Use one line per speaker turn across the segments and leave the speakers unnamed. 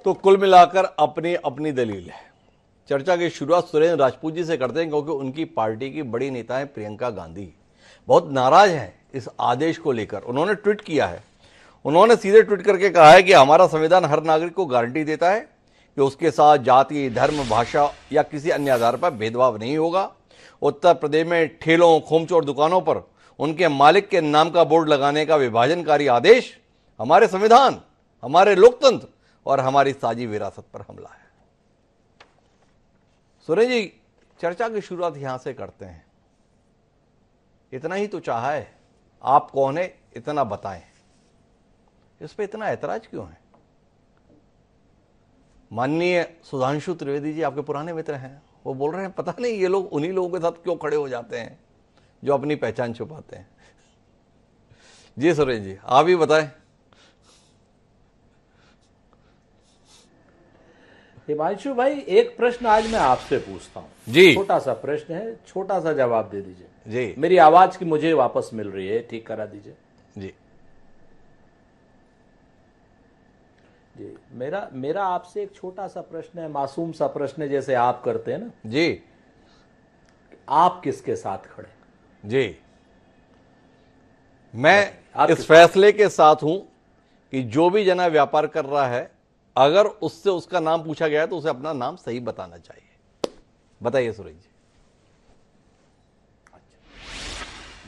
तो कुल मिलाकर अपनी अपनी दलील है। चर्चा की शुरुआत सुरेंद्र राजपूत जी से करते हैं, क्योंकि उनकी पार्टी की बड़ी नेता है प्रियंका गांधी बहुत नाराज हैं इस आदेश को लेकर। उन्होंने ट्वीट किया है, उन्होंने सीधे ट्वीट करके कहा है कि हमारा संविधान हर नागरिक को गारंटी देता है कि उसके साथ जाति, धर्म, भाषा या किसी अन्य आधार पर भेदभाव नहीं होगा। उत्तर प्रदेश में ठेलों, खोमचोर दुकानों पर उनके मालिक के नाम का बोर्ड लगाने का विभाजनकारी आदेश हमारे संविधान, हमारे लोकतंत्र और हमारी साझी विरासत पर हमला है। सुरेंद्र जी, चर्चा की शुरुआत यहां से करते हैं। इतना ही तो चाहा है, आप कौन है इतना बताएं, इस पे इतना ऐतराज क्यों है? माननीय सुधांशु त्रिवेदी जी आपके पुराने मित्र हैं, वो बोल रहे हैं पता नहीं ये लोग उन्हीं लोगों के साथ क्यों खड़े हो जाते हैं जो अपनी पहचान छुपाते हैं। जी सुरेंद्र जी, आप ही बताएं।
हिमांशु भाई, एक प्रश्न आज मैं आपसे पूछता हूं
जी।
छोटा सा प्रश्न है, छोटा सा जवाब दे दीजिए
जी।
मेरी आवाज की मुझे वापस मिल रही है, ठीक करा दीजिए
जी।
जी। मेरा आपसे एक छोटा सा प्रश्न है, मासूम सा प्रश्न है, जैसे आप करते हैं ना
जी।
आप किसके साथ खड़े?
जी, मैं इस फैसले के साथ हूं कि जो भी जना व्यापार कर रहा है, अगर उससे उसका नाम पूछा गया है तो उसे अपना नाम सही बताना चाहिए। बताइए सुरेश जी।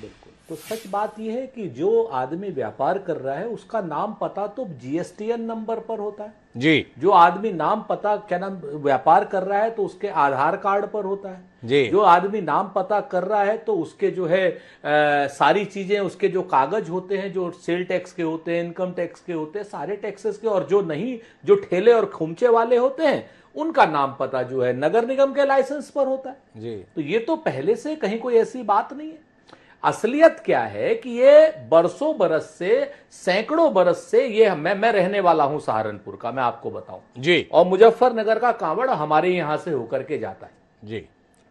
बिल्कुल, तो सच बात यह है कि जो आदमी व्यापार कर रहा है उसका नाम पता तो जीएसटीएन नंबर पर होता है
जी।
जो आदमी नाम पता क्या नाम व्यापार कर रहा है तो उसके आधार कार्ड पर होता है
जी।
जो आदमी नाम पता कर रहा है तो उसके जो है सारी चीजें, उसके जो कागज होते हैं, जो सेल टैक्स के होते हैं, इनकम टैक्स के होते हैं, सारे टैक्सेस के, और जो नहीं, जो ठेले और खुमचे वाले होते हैं उनका नाम पता जो है नगर निगम के लाइसेंस पर होता है
जी।
तो ये तो पहले से कहीं कोई ऐसी बात नहीं है। असलियत क्या है कि ये बरसों बरस से, सैकड़ों बरस से, ये मैं रहने वाला हूं सहारनपुर का, मैं आपको बताऊं
जी।
और मुजफ्फरनगर का कांवड़ हमारे यहां से होकर के जाता है
जी।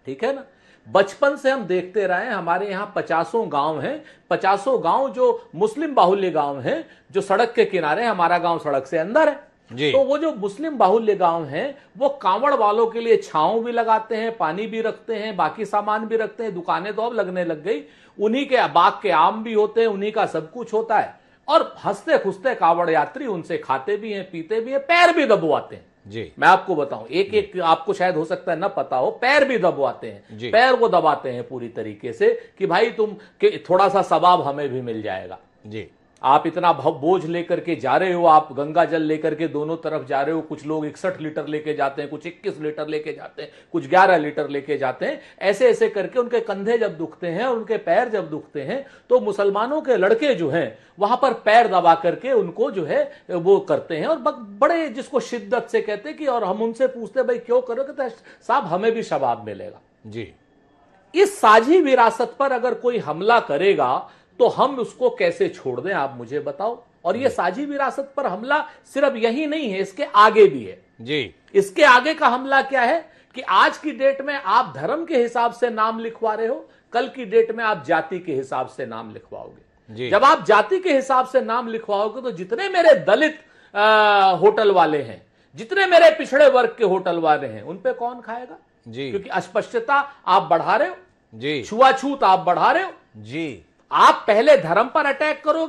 ठीक है ना। बचपन से हम देखते रहे, हमारे यहाँ 50 गांव हैं, 50 गांव जो मुस्लिम बाहुल्य गांव हैं, जो सड़क के किनारे, हमारा गांव सड़क से अंदर है
जी।
तो वो जो मुस्लिम बाहुल्य गांव हैं वो कांवड़ वालों के लिए छांव भी लगाते हैं, पानी भी रखते हैं, बाकी सामान भी रखते हैं, दुकानें तो अब लगने लग गई, उन्हीं के बाग के आम भी होते हैं, उन्हीं का सब कुछ होता है, और हंसते खुसते कांवड़ यात्री उनसे खाते भी हैं, पीते भी हैं, पैर भी दबवाते हैं
जी।
मैं आपको बताऊं, एक एक आपको शायद हो सकता है ना पता हो, पैर भी दबवाते हैं, पैर को दबाते हैं पूरी तरीके से कि भाई तुम थोड़ा सा सवाब हमें भी मिल जाएगा जी। आप इतना बोझ लेकर के जा रहे हो, आप गंगा जल लेकर के दोनों तरफ जा रहे हो, कुछ लोग 61 लीटर लेके जाते हैं, कुछ 21 लीटर लेके जाते हैं, कुछ 11 लीटर लेके जाते हैं, ऐसे ऐसे करके उनके कंधे जब दुखते हैं और उनके पैर जब दुखते हैं तो मुसलमानों के लड़के जो हैं वहां पर पैर दबा करके उनको जो है वो करते हैं, और बड़े जिसको शिद्दत से कहते हैं कि, और हम उनसे पूछते भाई क्यों करो, कहते साहब हमें भी सवाब मिलेगा जी। इस साझी विरासत पर अगर कोई हमला करेगा तो हम उसको कैसे छोड़ दें, आप मुझे बताओ। और ये साझी विरासत पर हमला सिर्फ यही नहीं है, इसके आगे भी है जी। इसके आगे का हमला क्या है कि आज की डेट में आप धर्म के हिसाब से नाम लिखवा रहे हो, कल की डेट में आप जाति के हिसाब से नाम लिखवाओगे जी। जब आप जाति के हिसाब से नाम लिखवाओगे तो जितने मेरे दलित होटल वाले हैं, जितने मेरे पिछड़े वर्ग के होटल वाले हैं, उन पे कौन खाएगा जी। क्योंकि अस्पृश्यता आप बढ़ा रहे हो जी, छुआछूत आप बढ़ा रहे हो जी। आप पहले धर्म पर अटैक करोगे,